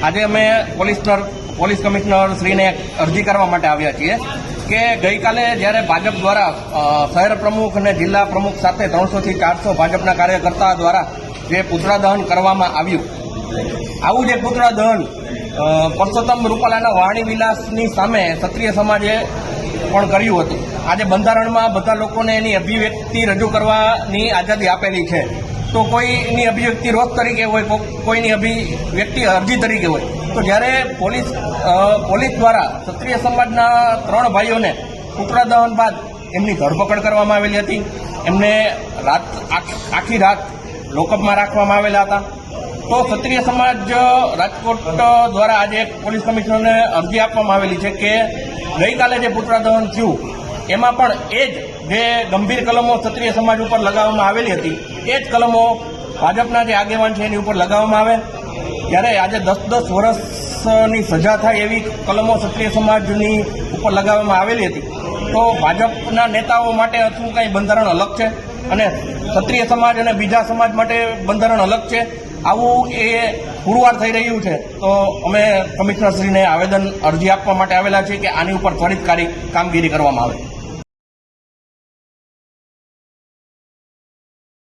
આજે અમે police commissioner શ્રીને અરજી કરવા માટે આવ્યા છીએ કે ગઈકાલે જ્યારે ભાજપ દ્વારા શહેર પ્રમુખ અને જિલ્લા પ્રમુખ સાથે 300 થી 400 ભાજપના કાર્યકર્તા દ્વારા જે પુતળા દહન કરવામાં આવ્યું, આવું જે પુતળા દહન પરસોત્તમ રૂપાલાના વાણી વિલાસની સામે ક્ષત્રિય સમાજે પણ કર્યું હતું. આજે બંધારણમાં બધા લોકોને એની અભિવ્યક્તિ રજૂ કરવાની આઝાદી આપેલી છે, તો કોઈની અભિવ્યક્તિ રોષ તરીકે હોય, કોઈની અભિવ્યક્તિ અરજી તરીકે હોય, તો જ્યારે પોલીસ દ્વારા ક્ષત્રિય સમાજના 3 ભાઈઓને પુતળા દહન બાદ એમની ધરપકડ કરવામાં આવેલી હતી. એમને આખી રાત લોકઅપમાં રાખવામાં આવેલા હતા. તો ક્ષત્રિય સમાજ રાજકોટ દ્વારા આજે પોલીસ કમિશનરને અરજી આપવામાં આવેલી છે કે ગઈકાલે જે પુતળા દહન થયું એમાં પણ એ જ જે ગંભીર કલમો ક્ષત્રિય સમાજ ઉપર લગાવવામાં આવેલી હતી એ જ કલમો ભાજપના જે આગેવાન છે એની ઉપર લગાવવામાં આવે. જ્યારે આજે 10-10 વર્ષની સજા થાય એવી કલમો ક્ષત્રિય સમાજની ઉપર લગાવવામાં આવેલી હતી, તો ભાજપના નેતાઓ માટે શું કંઈ બંધારણ અલગ છે અને ક્ષત્રિય સમાજ અને બીજા સમાજ માટે બંધારણ અલગ છે? આવું એ પુરવાર થઈ રહ્યું છે. તો અમે કમિશનરશ્રીને અરજી આપવા માટે આવેલા છીએ કે આની ઉપર ત્વરિત કામગીરી કરવામાં આવે.